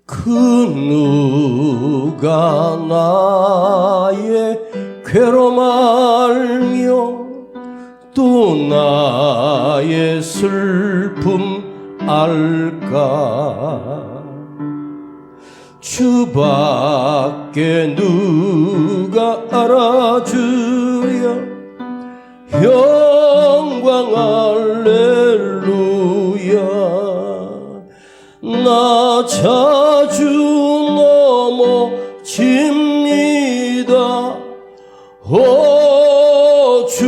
그 누가 나의 괴로움 알며 또 나의 슬픔 알까? 주밖에 누가 알아주랴. 영광 할렐루야. 나 자주 넘어집니다. 오 주여.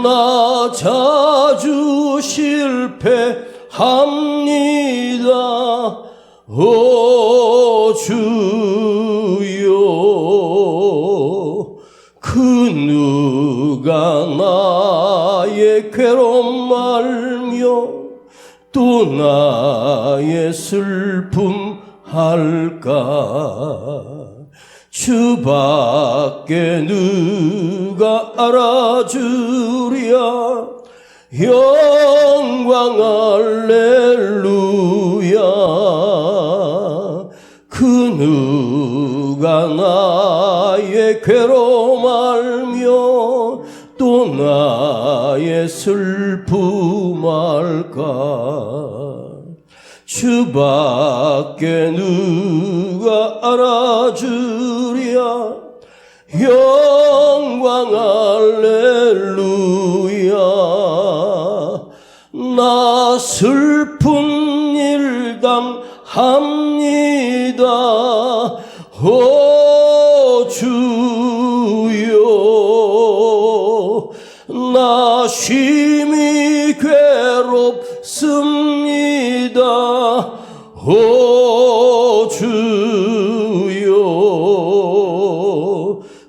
나 자주 실패합니다. 오 주여. 그 누가 나의 괴로움 알며 또 나의 슬픔 할까? 주밖에 누가 알아주랴. 영광 할렐루야. 그 누가 나의 괴로움 알며 또 나의 슬픔 알까? 주밖에 누가 알아주랴. 영광 할렐루야. 나 슬픈 일 당합니다. 오 주여. 나 심히 괴롭습니다. 오 주여.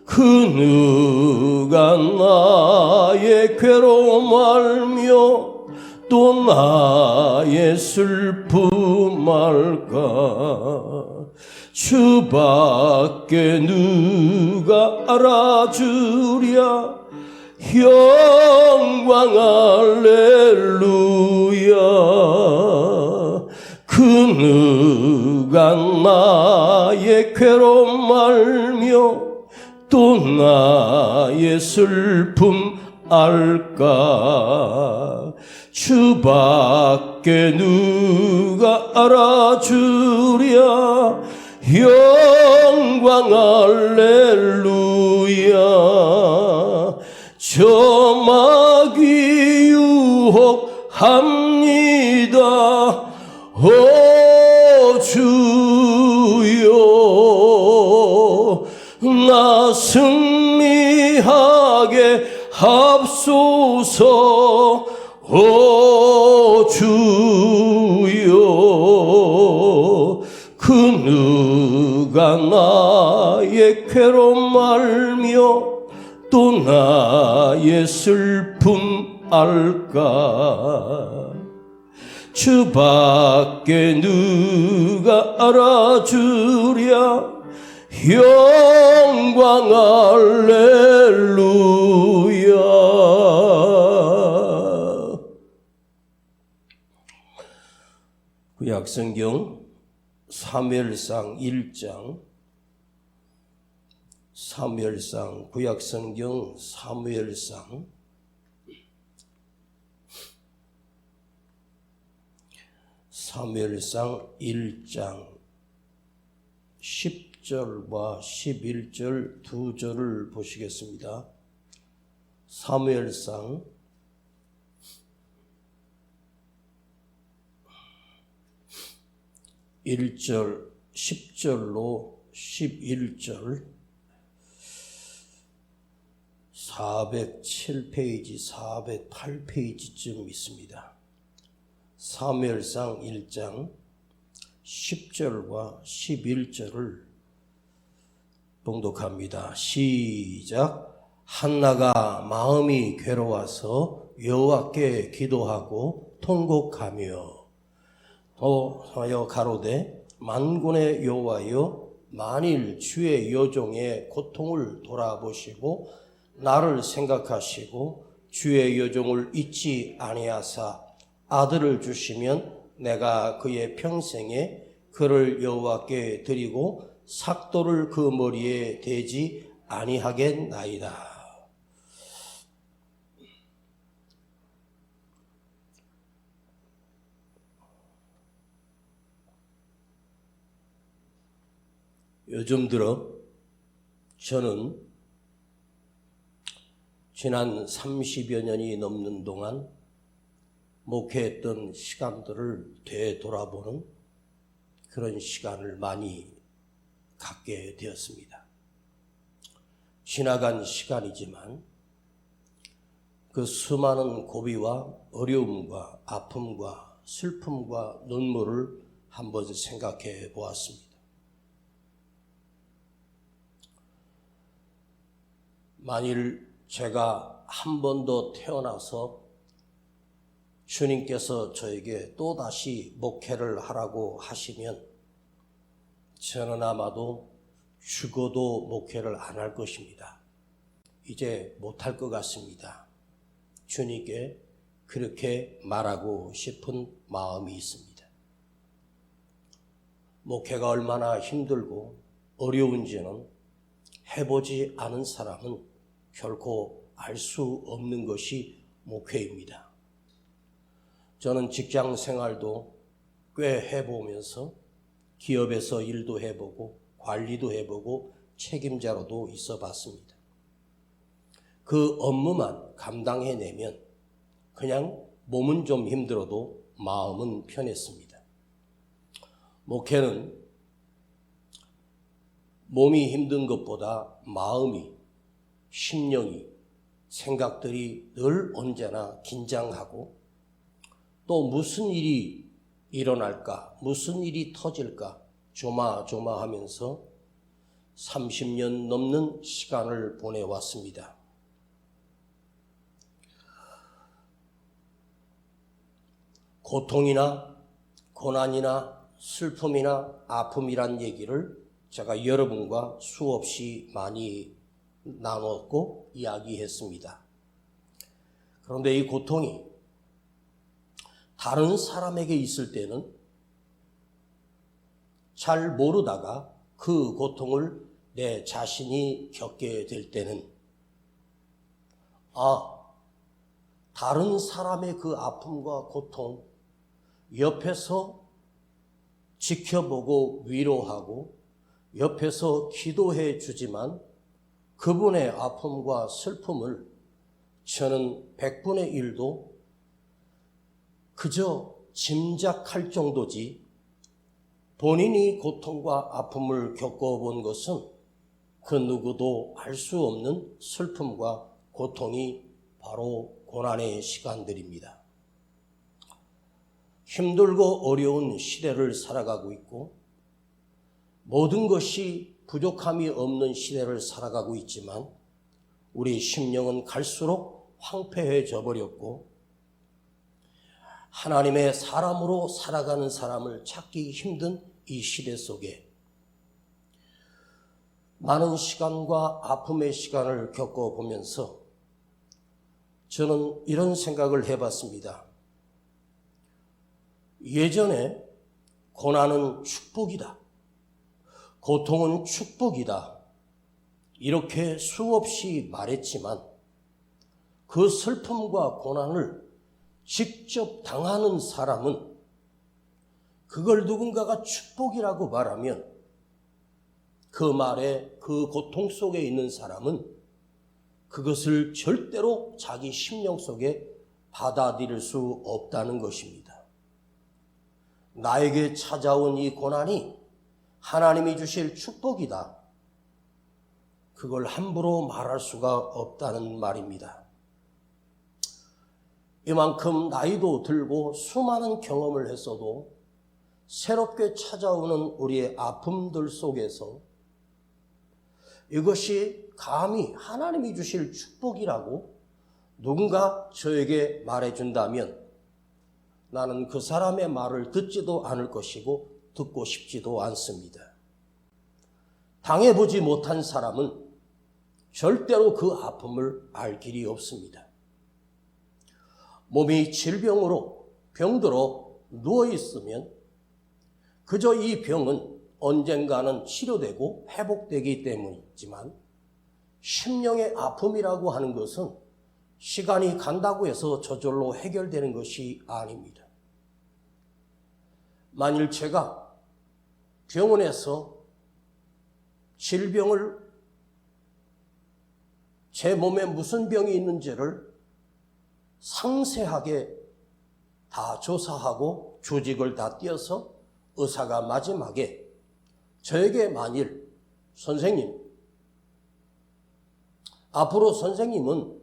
그 누가 나의 괴로움 알며 또 나의 슬픔 알까? 주밖에 누가 알아주랴. 영광 할렐루야. 그 누가 나의 괴로움 알며 또 나의 슬픔 알까? 주밖에 누가 알아주랴. 영광 할렐루야. 저마귀 유혹합니다. 오 주여. 나 승리하게 합소서. 오 주여. 그 누가 나의 괴로움 알며 또 나의 슬픔 알까? 주밖에 누가 알아주랴. 영광 할렐루야. 구약성경 사무엘상 1장. 사무엘상, 구약성경 사무엘상 1장 10절과 11절 두 절을 보시겠습니다. 사무엘상 1절 10절로 11절 407페이지 408페이지쯤 있습니다. 사무엘상 1장 10절과 11절을 봉독합니다. 시작. 한나가 마음이 괴로워서 여호와께 기도하고 통곡하며 하여 가로되 만군의 여호와여 만일 주의 여종의 고통을 돌아보시고 나를 생각하시고 주의 여종을 잊지 아니하사 아들을 주시면 내가 그의 평생에 그를 여호와께 드리고 삭도를 그 머리에 대지 아니하겠나이다. 요즘 들어 저는 지난 30여 년이 넘는 동안 목회했던 시간들을 되돌아보는 그런 시간을 많이 갖게 되었습니다. 지나간 시간이지만 그 수많은 고비와 어려움과 아픔과 슬픔과 눈물을 한번 생각해 보았습니다. 만일 제가 한 번 더 태어나서 주님께서 저에게 또다시 목회를 하라고 하시면 저는 아마도 죽어도 목회를 안 할 것입니다. 이제 못할 것 같습니다. 주님께 그렇게 말하고 싶은 마음이 있습니다. 목회가 얼마나 힘들고 어려운지는 해보지 않은 사람은 결코 알 수 없는 것이 목회입니다. 저는 직장 생활도 꽤 해보면서 기업에서 일도 해보고 관리도 해보고 책임자로도 있어 봤습니다. 그 업무만 감당해내면 그냥 몸은 좀 힘들어도 마음은 편했습니다. 목회는 몸이 힘든 것보다 마음이, 심령이, 생각들이 늘 언제나 긴장하고 또 무슨 일이 일어날까, 무슨 일이 터질까 조마조마하면서 30년 넘는 시간을 보내왔습니다. 고통이나 고난이나 슬픔이나 아픔이란 얘기를 제가 여러분과 수없이 많이 나눴고 이야기했습니다. 그런데 이 고통이 다른 사람에게 있을 때는 잘 모르다가 그 고통을 내 자신이 겪게 될 때는 다른 사람의 그 아픔과 고통 옆에서 지켜보고 위로하고 옆에서 기도해 주지만 그분의 아픔과 슬픔을 저는 100분의 1도 그저 짐작할 정도지 본인이 고통과 아픔을 겪어본 것은 그 누구도 알 수 없는 슬픔과 고통이 바로 고난의 시간들입니다. 힘들고 어려운 시대를 살아가고 있고 모든 것이 부족함이 없는 시대를 살아가고 있지만 우리 심령은 갈수록 황폐해져 버렸고 하나님의 사람으로 살아가는 사람을 찾기 힘든 이 시대 속에 많은 시간과 아픔의 시간을 겪어보면서 저는 이런 생각을 해봤습니다. 예전에 고난은 축복이다. 고통은 축복이다. 이렇게 수없이 말했지만 그 슬픔과 고난을 직접 당하는 사람은 그걸 누군가가 축복이라고 말하면 그 말에 그 고통 속에 있는 사람은 그것을 절대로 자기 심령 속에 받아들일 수 없다는 것입니다. 나에게 찾아온 이 고난이 하나님이 주실 축복이다. 그걸 함부로 말할 수가 없다는 말입니다. 이만큼 나이도 들고 수많은 경험을 했어도 새롭게 찾아오는 우리의 아픔들 속에서 이것이 감히 하나님이 주실 축복이라고 누군가 저에게 말해준다면 나는 그 사람의 말을 듣지도 않을 것이고 듣고 싶지도 않습니다. 당해보지 못한 사람은 절대로 그 아픔을 알 길이 없습니다. 몸이 질병으로 병들어 누워있으면 그저 이 병은 언젠가는 치료되고 회복되기 때문이지만 심령의 아픔이라고 하는 것은 시간이 간다고 해서 저절로 해결되는 것이 아닙니다. 만일 제가 병원에서 질병을 제 몸에 무슨 병이 있는지를 상세하게 다 조사하고 조직을 다 띄어서 의사가 마지막에 저에게 만일 선생님, 앞으로 선생님은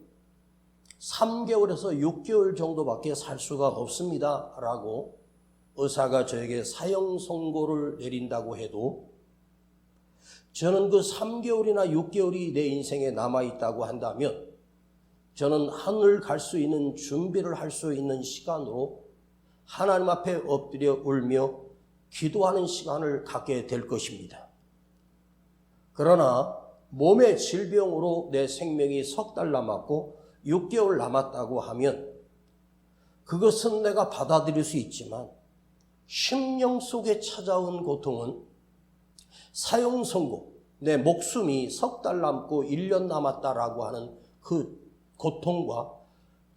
3개월에서 6개월 정도밖에 살 수가 없습니다 라고 의사가 저에게 사형 선고를 내린다고 해도 저는 그 3개월이나 6개월이 내 인생에 남아있다고 한다면 저는 하늘 갈 수 있는 준비를 할 수 있는 시간으로 하나님 앞에 엎드려 울며 기도하는 시간을 갖게 될 것입니다. 그러나 몸의 질병으로 내 생명이 석 달 남았고 6개월 남았다고 하면 그것은 내가 받아들일 수 있지만 심령 속에 찾아온 고통은 사형 선고, 내 목숨이 석 달 남고 1년 남았다라고 하는 그 고통과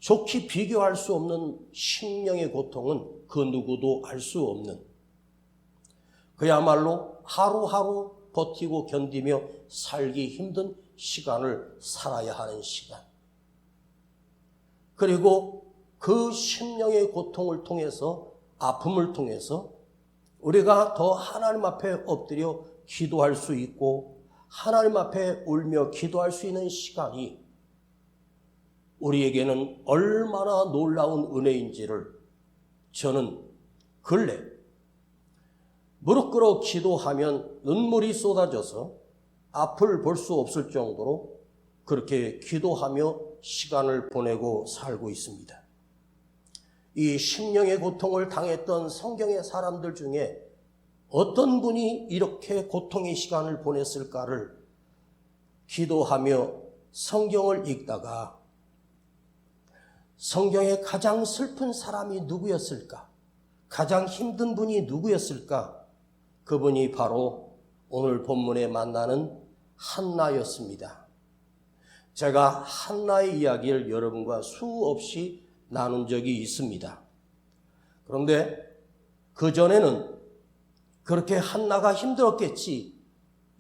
좋게 비교할 수 없는 심령의 고통은 그 누구도 알 수 없는, 그야말로 하루하루 버티고 견디며 살기 힘든 시간을 살아야 하는 시간. 그리고 그 심령의 고통을 통해서, 아픔을 통해서 우리가 더 하나님 앞에 엎드려 기도할 수 있고 하나님 앞에 울며 기도할 수 있는 시간이 우리에게는 얼마나 놀라운 은혜인지를 저는 근래 무릎 꿇어 기도하면 눈물이 쏟아져서 앞을 볼 수 없을 정도로 그렇게 기도하며 시간을 보내고 살고 있습니다. 이 심령의 고통을 당했던 성경의 사람들 중에 어떤 분이 이렇게 고통의 시간을 보냈을까를 기도하며 성경을 읽다가 성경에 가장 슬픈 사람이 누구였을까? 가장 힘든 분이 누구였을까? 그분이 바로 오늘 본문에 만나는 한나였습니다. 제가 한나의 이야기를 여러분과 수없이 나눈 적이 있습니다. 그런데 그전에는 그렇게 한나가 힘들었겠지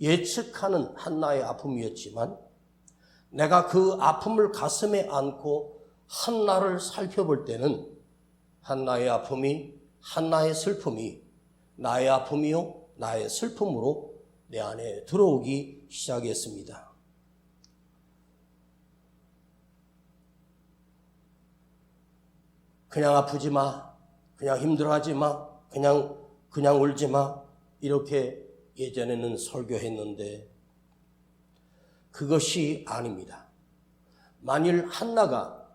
예측하는 한나의 아픔이었지만 내가 그 아픔을 가슴에 안고 한나를 살펴볼 때는 한나의 아픔이, 한나의 슬픔이 나의 아픔이요 나의 슬픔으로 내 안에 들어오기 시작했습니다. 그냥 아프지 마, 그냥 힘들어하지 마, 그냥 울지 마, 이렇게 예전에는 설교했는데 그것이 아닙니다. 만일 한나가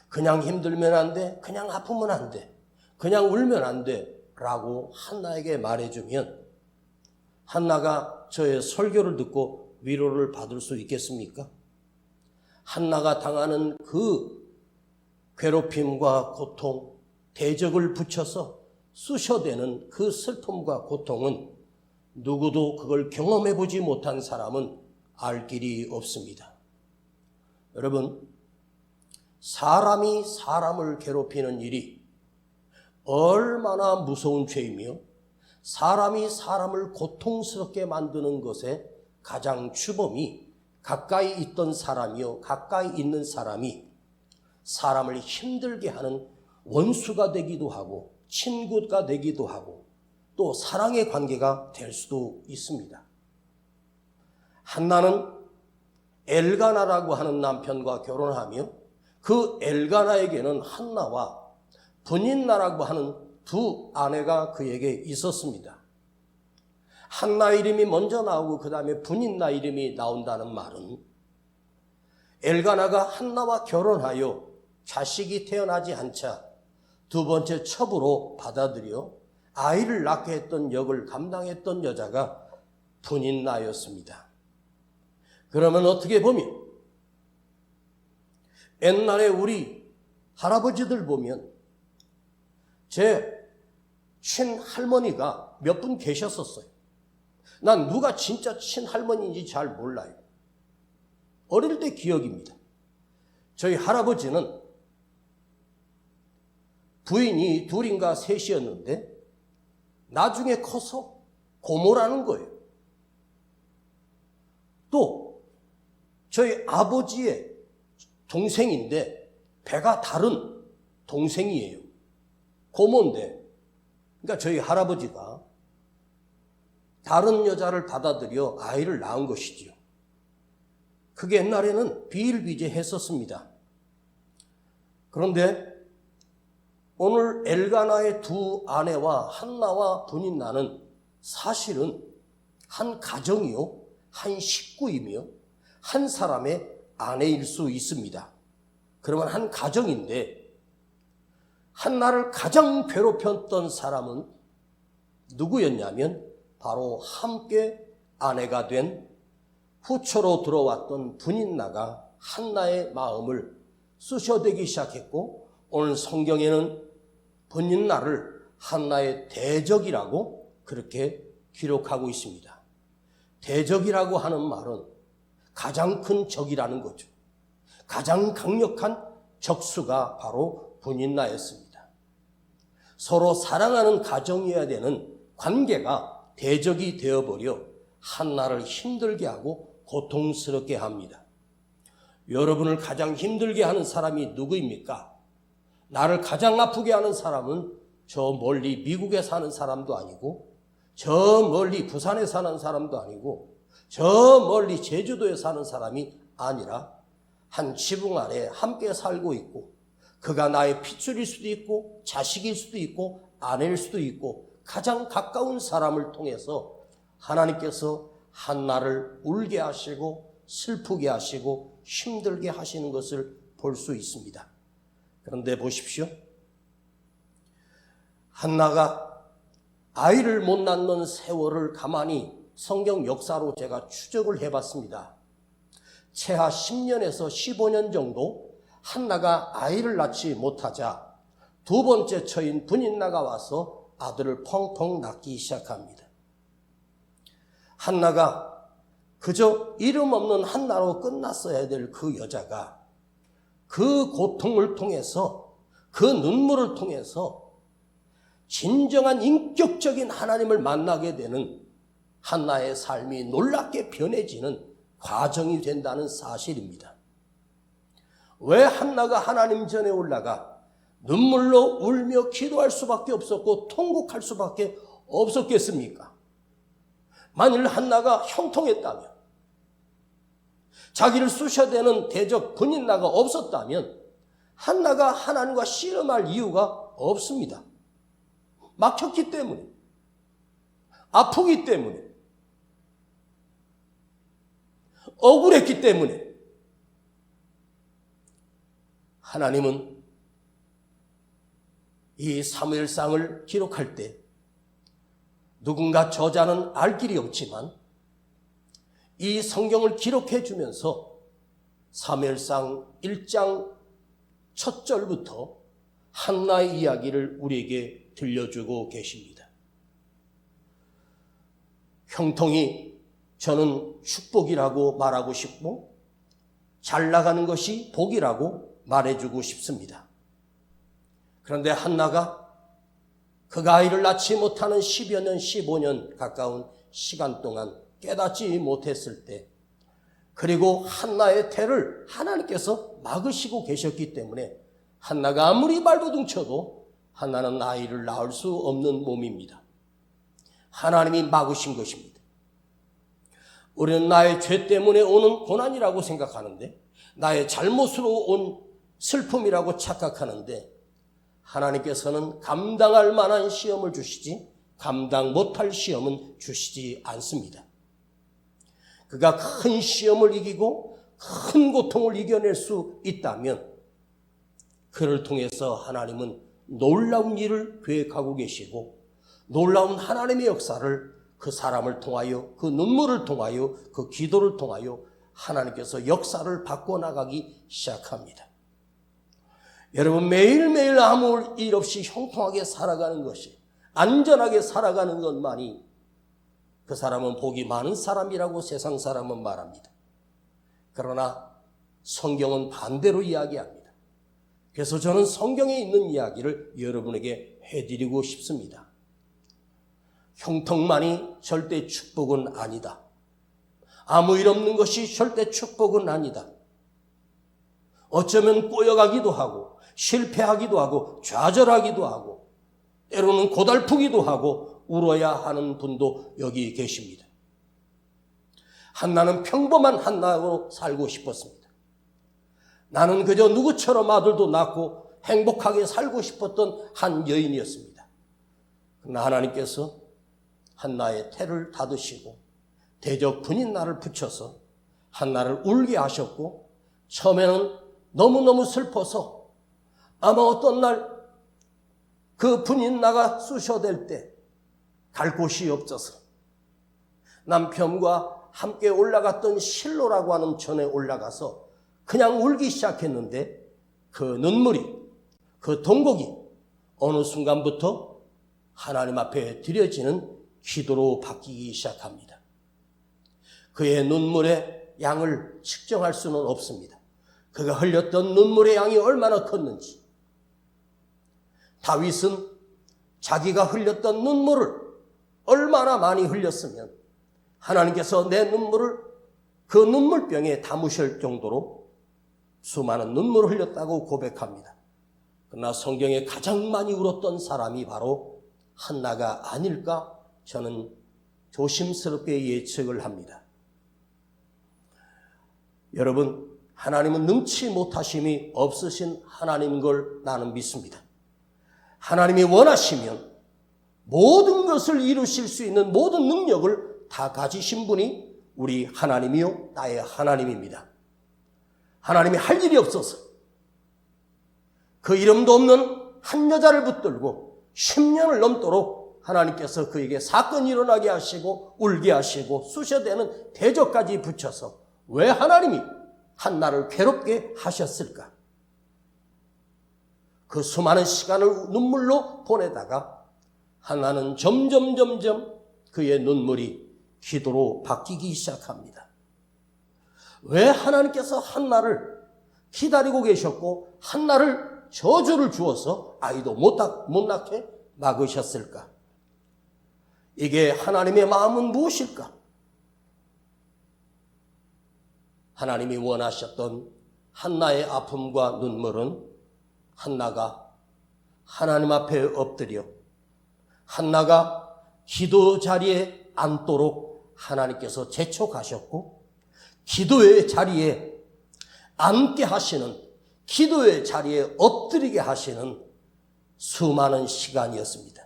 그냥 힘들면 안 돼, 그냥 아프면 안 돼, 그냥 울면 안 돼 라고 한나에게 말해주면 한나가 저의 설교를 듣고 위로를 받을 수 있겠습니까? 한나가 당하는 그 괴롭힘과 고통, 대적을 붙여서 쑤셔대는 그 슬픔과 고통은 누구도 그걸 경험해보지 못한 사람은 알 길이 없습니다. 여러분, 사람이 사람을 괴롭히는 일이 얼마나 무서운 죄이며 사람이 사람을 고통스럽게 만드는 것에 가장 주범이 가까이 있던 사람이요 가까이 있는 사람이 사람을 힘들게 하는 원수가 되기도 하고 친구가 되기도 하고 또 사랑의 관계가 될 수도 있습니다. 한나는 엘가나라고 하는 남편과 결혼하며 그 엘가나에게는 한나와 분인나라고 하는 두 아내가 그에게 있었습니다. 한나 이름이 먼저 나오고 그 다음에 분인나 이름이 나온다는 말은 엘가나가 한나와 결혼하여 자식이 태어나지 않자 두 번째 첩으로 받아들여 아이를 낳게 했던 역을 감당했던 여자가 분인나였습니다. 그러면 어떻게 보면 옛날에 우리 할아버지들 보면 제 친할머니가 몇 분 계셨었어요. 난 누가 진짜 친할머니인지 잘 몰라요. 어릴 때 기억입니다. 저희 할아버지는 부인이 둘인가 셋이었는데 나중에 커서 고모라는 거예요. 또 저희 아버지의 동생인데 배가 다른 동생이에요. 고모인데, 그러니까 저희 할아버지가 다른 여자를 받아들여 아이를 낳은 것이지요. 그게 옛날에는 비일비재했었습니다. 그런데 오늘 엘가나의 두 아내와 한나와 분인나는 사실은 한 가정이요, 한 식구이며 한 사람의 아내일 수 있습니다. 그러면 한 가정인데 한나를 가장 괴롭혔던 사람은 누구였냐면 바로 함께 아내가 된 후처로 들어왔던 분인나가 한나의 마음을 쑤셔대기 시작했고, 오늘 성경에는 분인나를 한나의 대적이라고 그렇게 기록하고 있습니다. 대적이라고 하는 말은 가장 큰 적이라는 거죠. 가장 강력한 적수가 바로 분인나였습니다. 서로 사랑하는 가정이어야 되는 관계가 대적이 되어버려 한나를 힘들게 하고 고통스럽게 합니다. 여러분을 가장 힘들게 하는 사람이 누구입니까? 나를 가장 아프게 하는 사람은 저 멀리 미국에 사는 사람도 아니고, 저 멀리 부산에 사는 사람도 아니고, 저 멀리 제주도에 사는 사람이 아니라 한 지붕 아래 함께 살고 있고, 그가 나의 핏줄일 수도 있고 자식일 수도 있고 아내일 수도 있고 가장 가까운 사람을 통해서 하나님께서 한나를 울게 하시고 슬프게 하시고 힘들게 하시는 것을 볼 수 있습니다. 그런데 보십시오. 한나가 아이를 못 낳는 세월을 가만히 성경 역사로 제가 추적을 해봤습니다. 채하 10년에서 15년 정도 한나가 아이를 낳지 못하자 두 번째 처인 분인나가 와서 아들을 펑펑 낳기 시작합니다. 한나가 그저 이름 없는 한나로 끝났어야 될 그 여자가 그 고통을 통해서, 그 눈물을 통해서 진정한 인격적인 하나님을 만나게 되는 한나의 삶이 놀랍게 변해지는 과정이 된다는 사실입니다. 왜 한나가 하나님 전에 올라가 눈물로 울며 기도할 수밖에 없었고 통곡할 수밖에 없었겠습니까? 만일 한나가 형통했다면, 자기를 쑤셔대는 대적 분인나가 없었다면 한나가 하나님과 씨름할 이유가 없습니다. 막혔기 때문에, 아프기 때문에, 억울했기 때문에. 하나님은 이 사무엘상을 기록할 때 누군가 저자는 알 길이 없지만 이 성경을 기록해 주면서 사무엘상 1장 첫 절부터 한나의 이야기를 우리에게 들려주고 계십니다. 형통이 저는 축복이라고 말하고 싶고 잘 나가는 것이 복이라고 말해주고 싶습니다. 그런데 한나가 그가 아이를 낳지 못하는 10여 년, 15년 가까운 시간 동안 깨닫지 못했을 때, 그리고 한나의 태를 하나님께서 막으시고 계셨기 때문에 한나가 아무리 발버둥 쳐도 한나는 아이를 낳을 수 없는 몸입니다. 하나님이 막으신 것입니다. 우리는 나의 죄 때문에 오는 고난이라고 생각하는데, 나의 잘못으로 온 슬픔이라고 착각하는데, 하나님께서는 감당할 만한 시험을 주시지 감당 못할 시험은 주시지 않습니다. 그가 큰 시험을 이기고 큰 고통을 이겨낼 수 있다면 그를 통해서 하나님은 놀라운 일을 계획하고 계시고, 놀라운 하나님의 역사를 그 사람을 통하여, 그 눈물을 통하여, 그 기도를 통하여 하나님께서 역사를 바꿔나가기 시작합니다. 여러분, 매일매일 아무 일 없이 형통하게 살아가는 것이, 안전하게 살아가는 것만이 그 사람은 복이 많은 사람이라고 세상 사람은 말합니다. 그러나 성경은 반대로 이야기합니다. 그래서 저는 성경에 있는 이야기를 여러분에게 해드리고 싶습니다. 형통만이 절대 축복은 아니다. 아무 일 없는 것이 절대 축복은 아니다. 어쩌면 꼬여가기도 하고 실패하기도 하고 좌절하기도 하고 때로는 고달프기도 하고 울어야 하는 분도 여기 계십니다. 한나는 평범한 한나로 살고 싶었습니다. 나는 그저 누구처럼 아들도 낳고 행복하게 살고 싶었던 한 여인이었습니다. 그러나 하나님께서 한나의 태를 닫으시고 대적 분인날을 붙여서 한나를 울게 하셨고, 처음에는 너무너무 슬퍼서 아마 어떤 날 그 분인나가 쑤셔댈 때 갈 곳이 없어서 남편과 함께 올라갔던 실로라고 하는 전에 올라가서 그냥 울기 시작했는데, 그 눈물이, 그 동곡이 어느 순간부터 하나님 앞에 드려지는 기도로 바뀌기 시작합니다. 그의 눈물의 양을 측정할 수는 없습니다. 그가 흘렸던 눈물의 양이 얼마나 컸는지. 다윗은 자기가 흘렸던 눈물을 얼마나 많이 흘렸으면 하나님께서 내 눈물을 그 눈물병에 담으실 정도로 수많은 눈물을 흘렸다고 고백합니다. 그러나 성경에 가장 많이 울었던 사람이 바로 한나가 아닐까 저는 조심스럽게 예측을 합니다. 여러분, 하나님은 능치 못하심이 없으신 하나님인 걸 나는 믿습니다. 하나님이 원하시면 모든 것을 이루실 수 있는 모든 능력을 다 가지신 분이 우리 하나님이요 나의 하나님입니다. 하나님이 할 일이 없어서 그 이름도 없는 한 여자를 붙들고 10년을 넘도록 하나님께서 그에게 사건이 일어나게 하시고 울게 하시고 쑤셔대는 대적까지 붙여서 왜 하나님이 한나를 괴롭게 하셨을까? 그 수많은 시간을 눈물로 보내다가 한나는 점점 그의 눈물이 기도로 바뀌기 시작합니다. 왜 하나님께서 한나를 기다리고 계셨고 한나를 저주를 주어서 아이도 못 낳게 막으셨을까? 이게 하나님의 마음은 무엇일까? 하나님이 원하셨던 한나의 아픔과 눈물은 한나가 하나님 앞에 엎드려 한나가 기도 자리에 앉도록 하나님께서 재촉하셨고, 기도의 자리에 앉게 하시는, 기도의 자리에 엎드리게 하시는 수많은 시간이었습니다.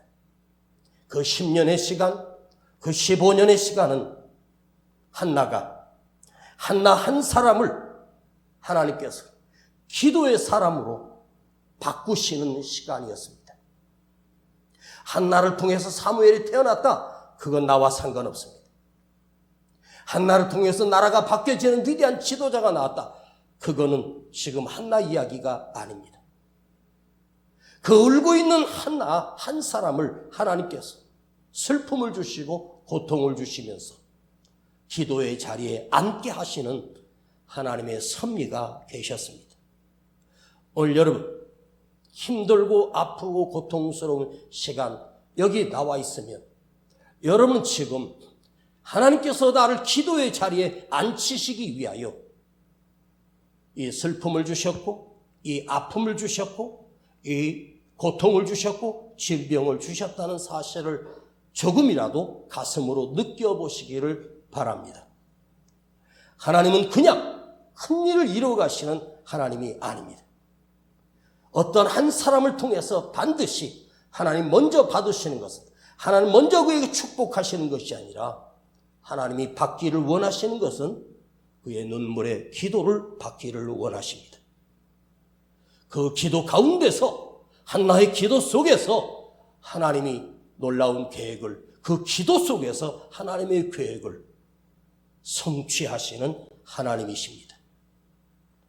그 10년의 시간, 그 15년의 시간은 한나가 한나 한 사람을 하나님께서 기도의 사람으로 바꾸시는 시간이었습니다. 한나를 통해서 사무엘이 태어났다. 그건 나와 상관없습니다. 한나를 통해서 나라가 바뀌어지는 위대한 지도자가 나왔다. 그거는 지금 한나 이야기가 아닙니다. 그 울고 있는 한나 한 사람을 하나님께서 슬픔을 주시고 고통을 주시면서 기도의 자리에 앉게 하시는 하나님의 섭리가 계셨습니다. 오늘 여러분, 힘들고 아프고 고통스러운 시간 여기 나와 있으면 여러분 지금 하나님께서 나를 기도의 자리에 앉히시기 위하여 이 슬픔을 주셨고 이 아픔을 주셨고 이 고통을 주셨고 질병을 주셨다는 사실을 조금이라도 가슴으로 느껴보시기를 바랍니다. 하나님은 그냥 큰 일을 이루어 가시는 하나님이 아닙니다. 어떤 한 사람을 통해서 반드시 하나님 먼저 받으시는 것은, 하나님 먼저 그에게 축복하시는 것이 아니라 하나님이 받기를 원하시는 것은 그의 눈물의 기도를 받기를 원하십니다. 그 기도 가운데서, 한나의 기도 속에서 하나님이 놀라운 계획을, 그 기도 속에서 하나님의 계획을 성취하시는 하나님이십니다.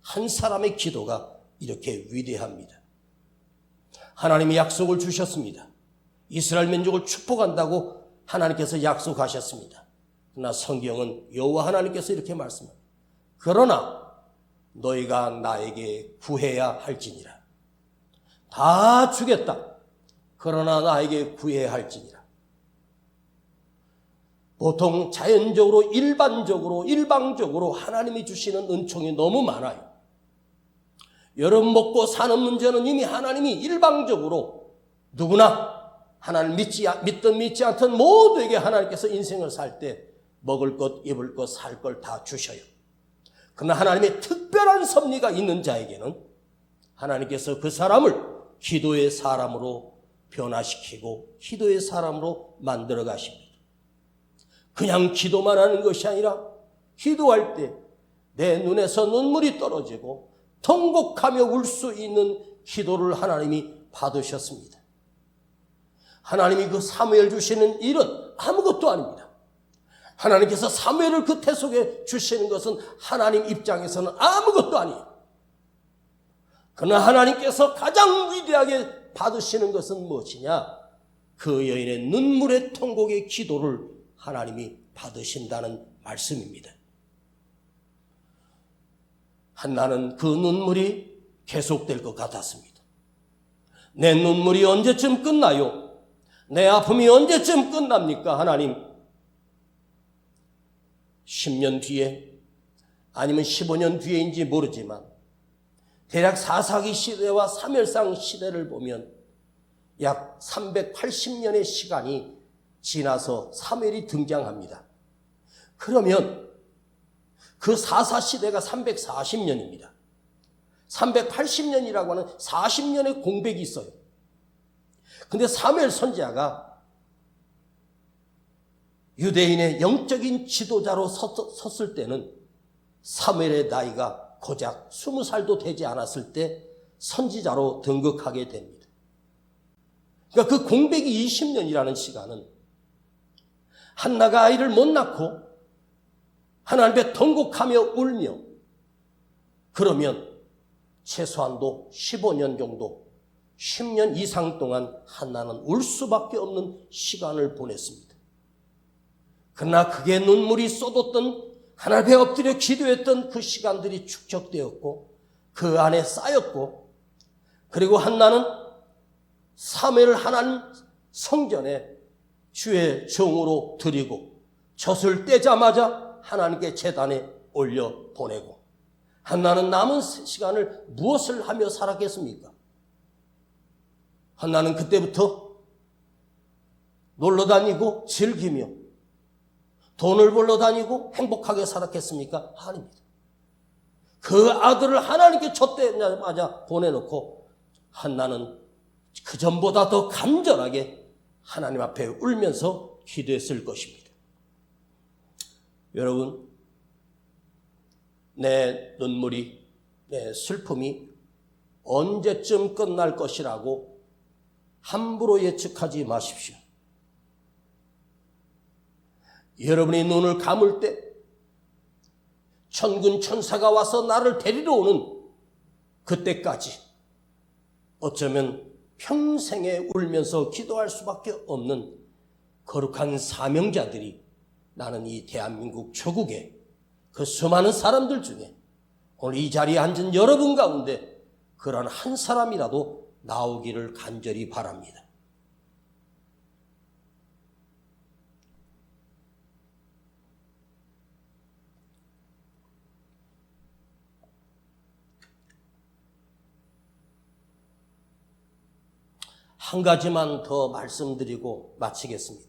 한 사람의 기도가 이렇게 위대합니다. 하나님이 약속을 주셨습니다. 이스라엘 민족을 축복한다고 하나님께서 약속하셨습니다. 그러나 성경은 여호와 하나님께서 이렇게 말씀합니다. 그러나 너희가 나에게 구해야 할지니라. 다 주겠다. 그러나 나에게 구해야 할지니라. 보통 자연적으로 일방적으로 하나님이 주시는 은총이 너무 많아요. 여러분 먹고 사는 문제는 이미 하나님이 일방적으로 누구나 하나님 믿든 믿지 않든 모두에게 하나님께서 인생을 살 때 먹을 것, 입을 것, 살 걸 다 주셔요. 그러나 하나님의 특별한 섭리가 있는 자에게는 하나님께서 그 사람을 기도의 사람으로 변화시키고 기도의 사람으로 만들어 가십니다. 그냥 기도만 하는 것이 아니라 기도할 때 내 눈에서 눈물이 떨어지고 통곡하며 울 수 있는 기도를 하나님이 받으셨습니다. 하나님이 그 사무엘 주시는 일은 아무것도 아닙니다. 하나님께서 사무엘을 그 태 속에 주시는 것은 하나님 입장에서는 아무것도 아니에요. 그러나 하나님께서 가장 위대하게 받으시는 것은 무엇이냐? 그 여인의 눈물의 통곡의 기도를 하나님이 받으신다는 말씀입니다. 한나는 그 눈물이 계속될 것 같았습니다. 내 눈물이 언제쯤 끝나요? 내 아픔이 언제쯤 끝납니까? 하나님, 10년 뒤에 아니면 15년 뒤에인지 모르지만 대략 사사기 시대와 사무엘상 시대를 보면 약 380년의 시간이 지나서 사무엘이 등장합니다. 그러면 그 사사 시대가 340년입니다. 380년이라고 하는 40년의 공백이 있어요. 근데 사무엘 선지자가 유대인의 영적인 지도자로 섰을 때는 사무엘의 나이가 고작 20살도 되지 않았을 때 선지자로 등극하게 됩니다. 그러니까 그 공백이 20년이라는 시간은 한나가 아이를 못 낳고 하나님께 통곡하며 울며 그러면 최소한도 15년 정도 10년 이상 동안 한나는 울 수밖에 없는 시간을 보냈습니다. 그러나 그게 눈물이 쏟았던 하나님께 엎드려 기도했던 그 시간들이 축적되었고 그 안에 쌓였고 그리고 한나는 사무엘을 하나님 성전에 주의 종으로 드리고 젖을 떼자마자 하나님께 제단에 올려 보내고 한나는 남은 시간을 무엇을 하며 살았겠습니까? 한나는 그때부터 놀러 다니고 즐기며 돈을 벌러 다니고 행복하게 살았겠습니까? 아닙니다. 그 아들을 하나님께 젖대자마자 보내놓고 한나는 그 전보다 더 간절하게 하나님 앞에 울면서 기도했을 것입니다. 여러분, 내 눈물이, 내 슬픔이 언제쯤 끝날 것이라고 함부로 예측하지 마십시오. 여러분이 눈을 감을 때 천군 천사가 와서 나를 데리러 오는 그때까지 어쩌면 평생에 울면서 기도할 수밖에 없는 거룩한 사명자들이 나는 이 대한민국 조국의 그 수많은 사람들 중에 오늘 이 자리에 앉은 여러분 가운데 그런 한 사람이라도 나오기를 간절히 바랍니다. 한 가지만 더 말씀드리고 마치겠습니다.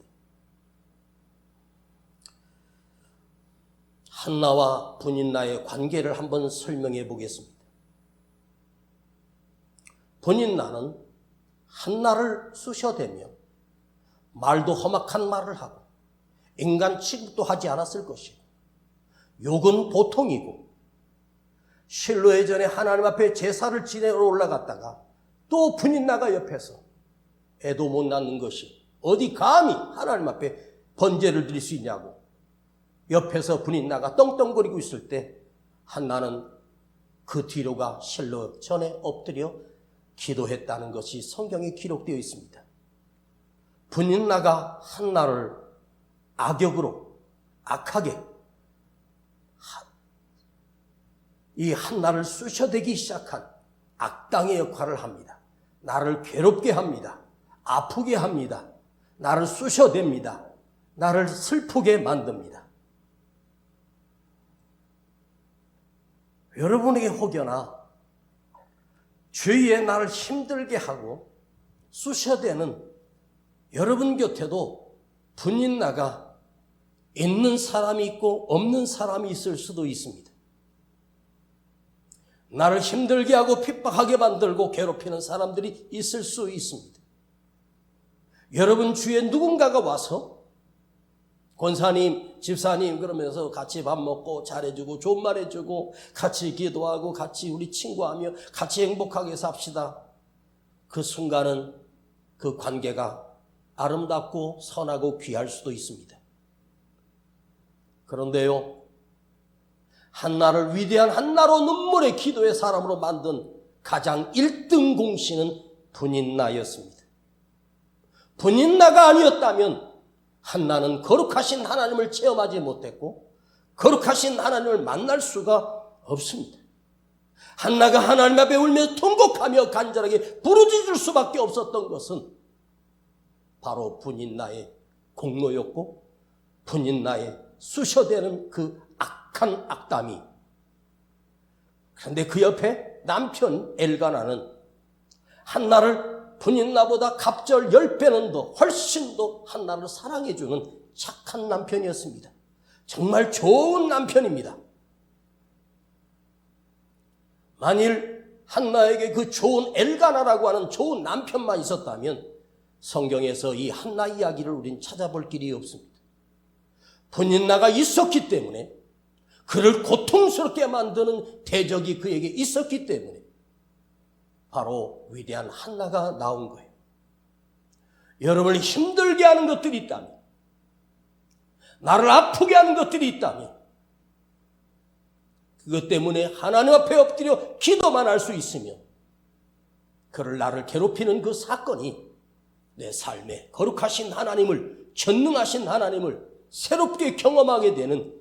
한나와 분인나의 관계를 한번 설명해 보겠습니다. 분인나는 한나를 쑤셔대며 말도 험악한 말을 하고 인간 취급도 하지 않았을 것이고 욕은 보통이고 실로 예전에 하나님 앞에 제사를 지내러 올라갔다가 또 분인나가 옆에서 애도 못 낳는 것이 어디 감히 하나님 앞에 번제를 드릴 수 있냐고 옆에서 분인나가 떵떵거리고 있을 때 한나는 그 뒤로가 실로 전에 엎드려 기도했다는 것이 성경에 기록되어 있습니다. 분인나가 한나를 악역으로 악하게 이 한나를 쑤셔대기 시작한 악당의 역할을 합니다. 나를 괴롭게 합니다. 아프게 합니다. 나를 쑤셔댑니다. 나를 슬프게 만듭니다. 여러분에게 혹여나 주위에 나를 힘들게 하고 쑤셔대는 여러분 곁에도 분인나가 있는 사람이 있고 없는 사람이 있을 수도 있습니다. 나를 힘들게 하고 핍박하게 만들고 괴롭히는 사람들이 있을 수 있습니다. 여러분 주위에 누군가가 와서 권사님, 집사님 그러면서 같이 밥 먹고 잘해주고 좋은 말 해주고 같이 기도하고 같이 우리 친구하며 같이 행복하게 삽시다. 그 순간은 그 관계가 아름답고 선하고 귀할 수도 있습니다. 그런데요, 한나를 위대한 한나로 눈물의 기도의 사람으로 만든 가장 1등 공신은 분인나였습니다. 분인나가 아니었다면 한나는 거룩하신 하나님을 체험하지 못했고 거룩하신 하나님을 만날 수가 없습니다. 한나가 하나님 앞에 울며 통곡하며 간절하게 부르짖을 수밖에 없었던 것은 바로 분인나의 공로였고 분인나의 쑤셔대는 그 악한 악담이. 그런데 그 옆에 남편 엘가나는 한나를 분인나보다 갑절 10배는 더 훨씬 더 한나를 사랑해주는 착한 남편이었습니다. 정말 좋은 남편입니다. 만일 한나에게 그 좋은 엘가나라고 하는 좋은 남편만 있었다면 성경에서 이 한나 이야기를 우린 찾아볼 길이 없습니다. 분인나가 있었기 때문에 그를 고통스럽게 만드는 대적이 그에게 있었기 때문에 바로 위대한 한나가 나온 거예요. 여러분을 힘들게 하는 것들이 있다면, 나를 아프게 하는 것들이 있다면 그것 때문에 하나님 앞에 엎드려 기도만 할 수 있으면 그를 나를 괴롭히는 그 사건이 내 삶에 거룩하신 하나님을, 전능하신 하나님을 새롭게 경험하게 되는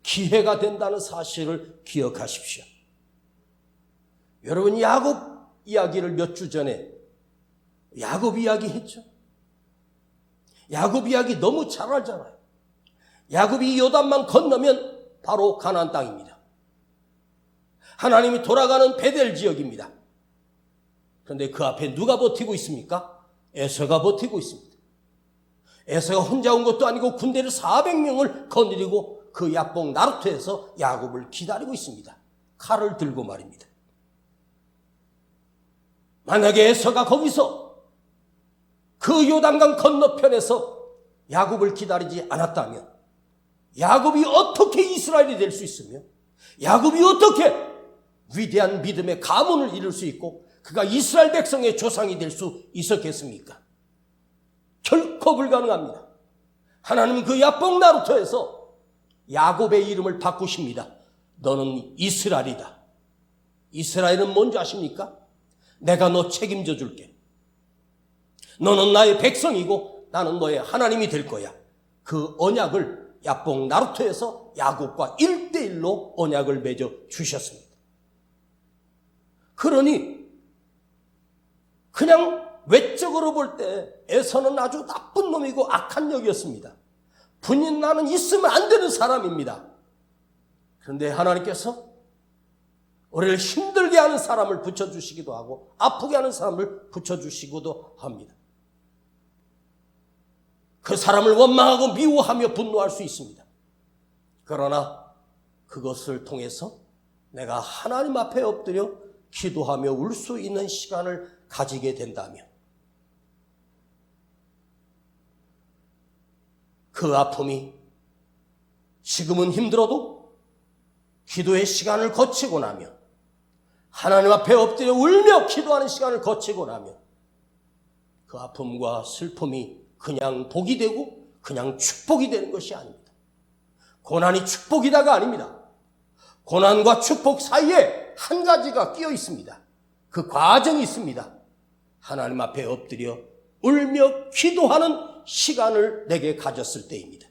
기회가 된다는 사실을 기억하십시오. 여러분 야곱 이야기를 몇 주 전에 야곱 이야기 했죠. 야곱 이야기 너무 잘 알잖아요. 야곱이 요단만 건너면 바로 가나안 땅입니다. 하나님이 돌아가는 베델 지역입니다. 그런데 그 앞에 누가 버티고 있습니까? 에서가 버티고 있습니다. 에서가 혼자 온 것도 아니고 군대를 400명을 거느리고 그 야복 나루터에서 야곱을 기다리고 있습니다. 칼을 들고 말입니다. 만약에 에서가 거기서 그 요단강 건너편에서 야곱을 기다리지 않았다면 야곱이 어떻게 이스라엘이 될 수 있으며 야곱이 어떻게 위대한 믿음의 가문을 이룰 수 있고 그가 이스라엘 백성의 조상이 될 수 있었겠습니까? 결코 불가능합니다. 하나님은 그 야복 나루터에서 야곱의 이름을 바꾸십니다. 너는 이스라엘이다. 이스라엘은 뭔지 아십니까? 내가 너 책임져 줄게. 너는 나의 백성이고 나는 너의 하나님이 될 거야. 그 언약을 야복 나루터에서 야곱과 1대1로 언약을 맺어 주셨습니다. 그러니 그냥 외적으로 볼 때 에서는 아주 나쁜 놈이고 악한 녀이었습니다. 분인나는 있으면 안 되는 사람입니다. 그런데 하나님께서 우리를 힘들게 하는 사람을 붙여주시기도 하고 아프게 하는 사람을 붙여주시기도 합니다. 그 사람을 원망하고 미워하며 분노할 수 있습니다. 그러나 그것을 통해서 내가 하나님 앞에 엎드려 기도하며 울 수 있는 시간을 가지게 된다면 그 아픔이 지금은 힘들어도 기도의 시간을 거치고 나면 하나님 앞에 엎드려 울며 기도하는 시간을 거치고 나면 그 아픔과 슬픔이 그냥 복이 되고 그냥 축복이 되는 것이 아닙니다. 고난이 축복이다가 아닙니다. 고난과 축복 사이에 한 가지가 끼어 있습니다. 그 과정이 있습니다. 하나님 앞에 엎드려 울며 기도하는 시간을 내게 가졌을 때입니다.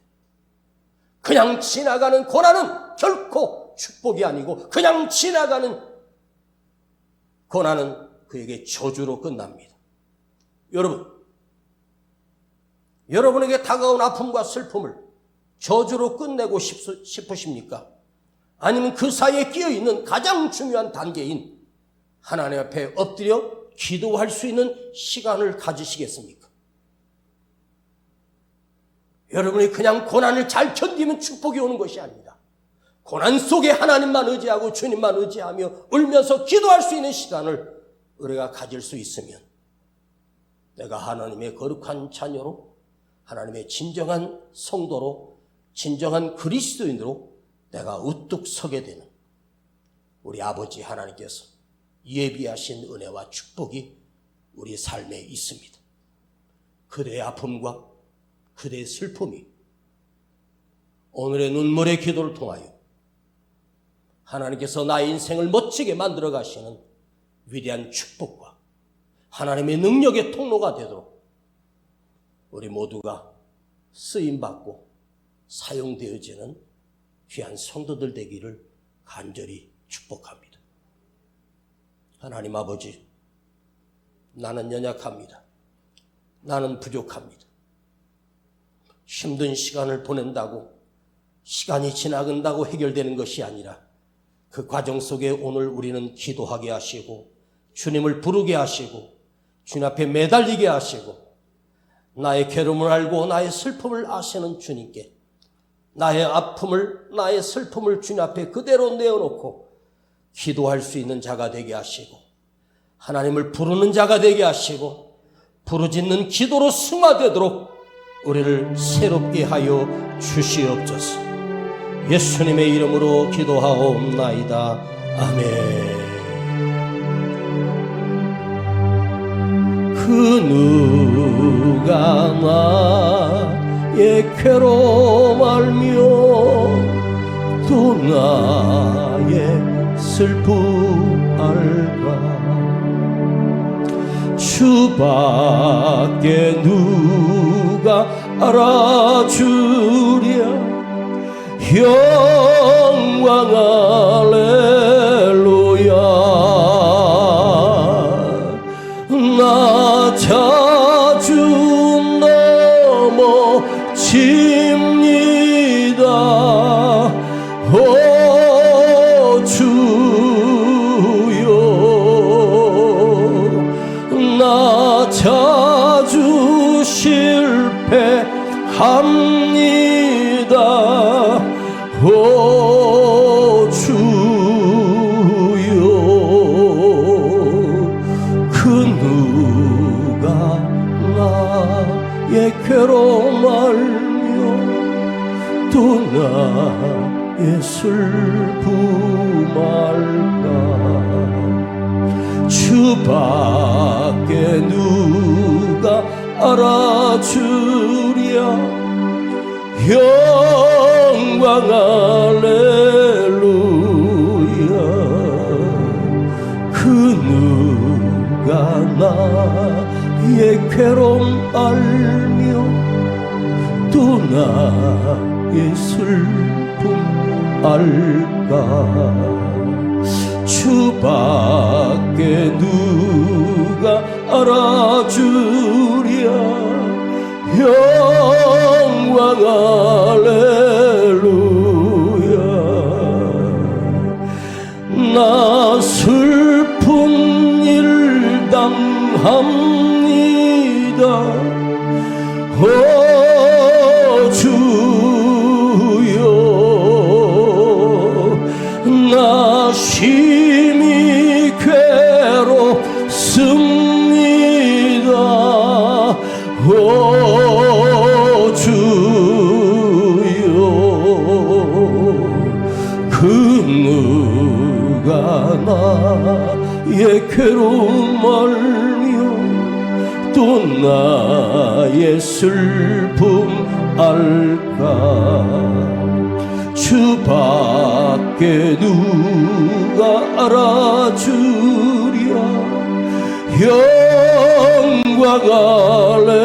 그냥 지나가는 고난은 결코 축복이 아니고 그냥 지나가는 고난은 그에게 저주로 끝납니다. 여러분에게 다가온 아픔과 슬픔을 저주로 끝내고 싶으십니까? 아니면 그 사이에 끼어있는 가장 중요한 단계인 하나님 앞에 엎드려 기도할 수 있는 시간을 가지시겠습니까? 여러분이 그냥 고난을 잘 견디면 축복이 오는 것이 아닙니다. 고난 속에 하나님만 의지하고 주님만 의지하며 울면서 기도할 수 있는 시간을 우리가 가질 수 있으면 내가 하나님의 거룩한 자녀로, 하나님의 진정한 성도로, 진정한 그리스도인으로 내가 우뚝 서게 되는 우리 아버지 하나님께서 예비하신 은혜와 축복이 우리 삶에 있습니다. 그대의 아픔과 그대의 슬픔이 오늘의 눈물의 기도를 통하여 하나님께서 나의 인생을 멋지게 만들어 가시는 위대한 축복과 하나님의 능력의 통로가 되도록 우리 모두가 쓰임받고 사용되어지는 귀한 성도들 되기를 간절히 축복합니다. 하나님 아버지, 나는 연약합니다. 나는 부족합니다. 힘든 시간을 보낸다고 시간이 지나간다고 해결되는 것이 아니라 그 과정 속에 오늘 우리는 기도하게 하시고 주님을 부르게 하시고 주님 앞에 매달리게 하시고 나의 괴로움을 알고 나의 슬픔을 아시는 주님께 나의 아픔을, 나의 슬픔을 주님 앞에 그대로 내어놓고 기도할 수 있는 자가 되게 하시고 하나님을 부르는 자가 되게 하시고 부르짖는 기도로 승화되도록 우리를 새롭게 하여 주시옵소서. 예수님의 이름으로 기도하옵나이다. 아멘. 그 누가 나의 괴로움 알며 또 나의 슬픔 알까. 주밖에 누가 알아주랴. 영광 할렐루야. 나 자주 넘어집니다. 오 주여. 나 자주 실패합니다. 오 주여. 그 누가 나의 괴로움 알며 또 나의 슬픔 알까. 주밖에 누가 알아주랴. 영광 할렐루야. 그 누가 나의 괴로움 알며 또 나의 슬픔 알까. 주밖에 누가 알아주랴. 영광 할렐루야. 나 슬픈 일 당합니다. 오 주여. 나 심히 괴롭습니다. 오 주여. 그 누가 나의 괴로움 알며 또 나의 슬픔 알까. 주밖에 누가 알아주랴. 영광 할렐루야.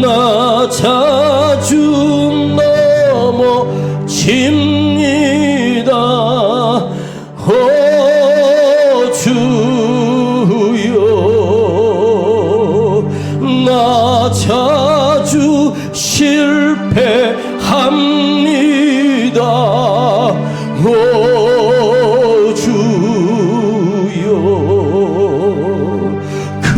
나 자주 넘어집니다. 오 주여, 나 자주 실패합니다. 오 주여, 그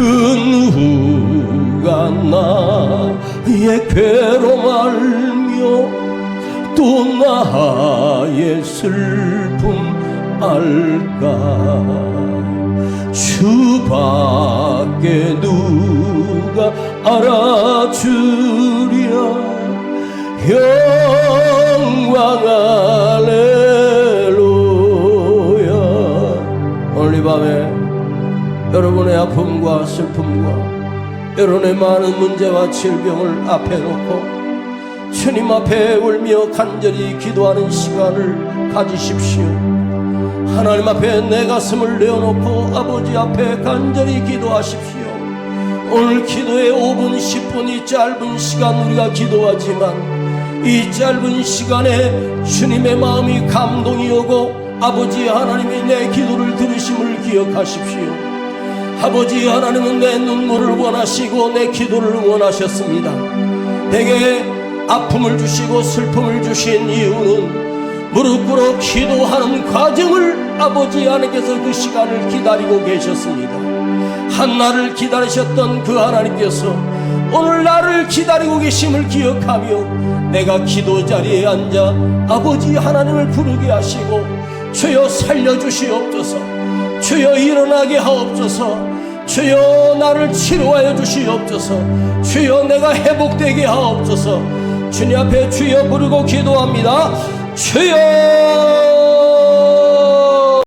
누가 나의 괴로움 알며 또 나의 슬픔 알까. 주밖에 누가 알아주랴. 영광 할렐루야. 오늘 이 밤에 여러분의 아픔과 슬픔과 여러분의 많은 문제와 질병을 앞에 놓고 주님 앞에 울며 간절히 기도하는 시간을 가지십시오. 하나님 앞에 내 가슴을 내어놓고 아버지 앞에 간절히 기도하십시오. 오늘 기도의 5분 10분이 짧은 시간 우리가 기도하지만 이 짧은 시간에 주님의 마음이 감동이 오고 아버지 하나님이 내 기도를 들으심을 기억하십시오. 아버지 하나님은 내 눈물을 원하시고 내 기도를 원하셨습니다. 내게 아픔을 주시고 슬픔을 주신 이유는 무릎 꿇어 기도하는 과정을 아버지 하나님께서 그 시간을 기다리고 계셨습니다. 한나를 기다리셨던 그 하나님께서 오늘 나를 기다리고 계심을 기억하며 내가 기도 자리에 앉아 아버지 하나님을 부르게 하시고 주여 살려주시옵소서, 주여 일어나게 하옵소서, 주여 나를 치료하여 주시옵소서, 주여 내가 회복되게 하옵소서. 주님 앞에 주여 부르고 기도합니다. 주여